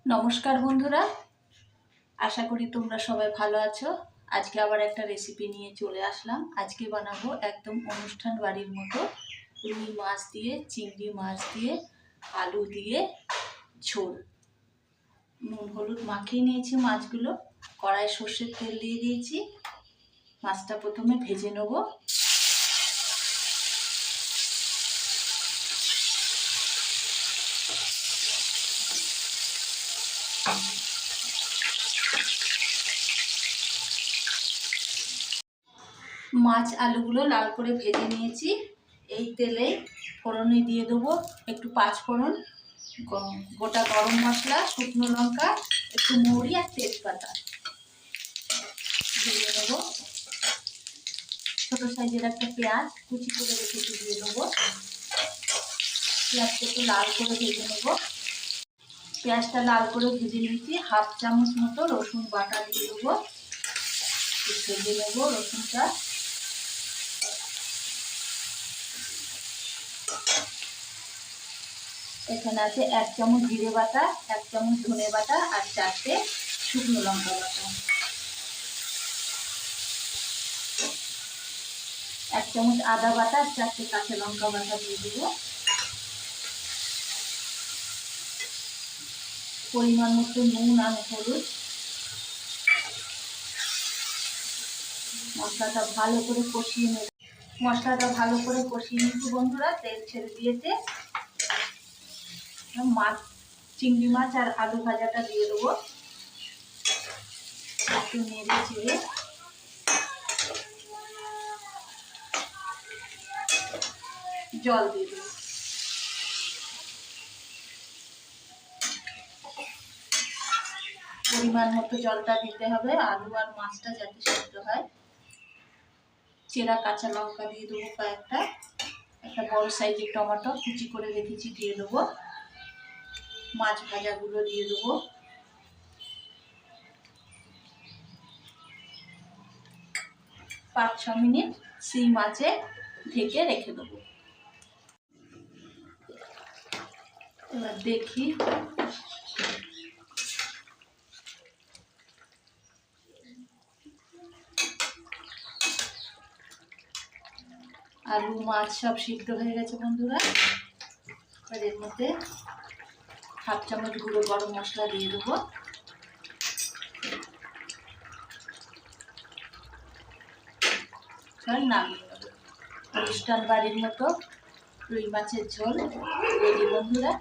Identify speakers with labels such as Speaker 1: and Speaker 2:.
Speaker 1: নমস্কার বন্ধুরা, আশা করি তোমরা সবাই ভালো আছো। আজকে আবার একটা রেসিপি নিয়ে চলে আসলাম। আজকে বানাবো একদম অনুষ্ঠান বাড়ির মতো রুই মাছ দিয়ে, চিংড়ি মাছ দিয়ে, আলু দিয়ে ঝোল। নুন হলুদ মাখিয়ে নিয়েছি মাছগুলো, কড়াই সর্ষের তেল দিয়ে দিয়েছি। মাছটা প্রথমে ভেজে নেবো। মাছ আলুগুলো লাল করে ভেজে নিয়েছি। এই তেলে ফোড়নে দিয়ে দেবো একটু পাঁচফোড়ন, গোটা গরম মশলা, শুকনো লঙ্কা, একটু মৌরি আর তেজপাতা দিয়ে দেবো। ছোটো সাইজের একটা পেঁয়াজ কুচি করে রেখে দিয়ে দেবো। পেঁয়াজটা একটু লাল করে ভেজে নেবো। পেঁয়াজটা লাল করে ভেজে নিয়েছি। হাফ চামচ মতো রসুন বাটা দিয়ে দেবো। ভেজে নেবো রসুনটা। এখানে আছে 1 চামচ জিরে বাটা, 1 চামচ ধনে বাটা আর 4টে শুকনো লঙ্কা বাটা। 1 চামচ আদা বাটা আর 4টে কাঁচা লঙ্কা বাটা দিয়ে দেবো। পরিমাণ মতো নুন আর হলুদ। মশলাটা ভালো করে কষিয়ে নেব। মশলাটা ভালো করে কষিয়ে নিচ্ছি বন্ধুরা। তেল ছেড়ে দিয়েছে। মাছ, চিংড়ি মাছ আর আলু ভাজাটা দিয়ে দেবো। একটু নেড়ে চেড়ে জল দিয়ে দেবো। পরিমাণ মতো জলটা দিতে হবে, আলু আর মাছটা যাতে সেদ্ধ হয়। চেরা কাঁচা লঙ্কা দিয়ে দেবো কয়েকটা। একটা বড় সাইজের টমেটো কুচি করে রেখেছি দিয়ে দেবো। মাছ ভাজাগুলো দিয়ে দেবো। পাঁচ ছ মিনিট সেই মাছে ঢেকে রেখে দেবো। এবার দেখি আলু মাছ সব সিদ্ধ হয়ে গেছে বন্ধুরা। এবার এর মধ্যে হাফ চামচ গুঁড়ো গরম মশলা দিয়ে দেবো। নামিয়ে নেবো। অনুষ্ঠান বাড়ির মতো রুই মাছের ঝোল রেডি বন্ধুরা।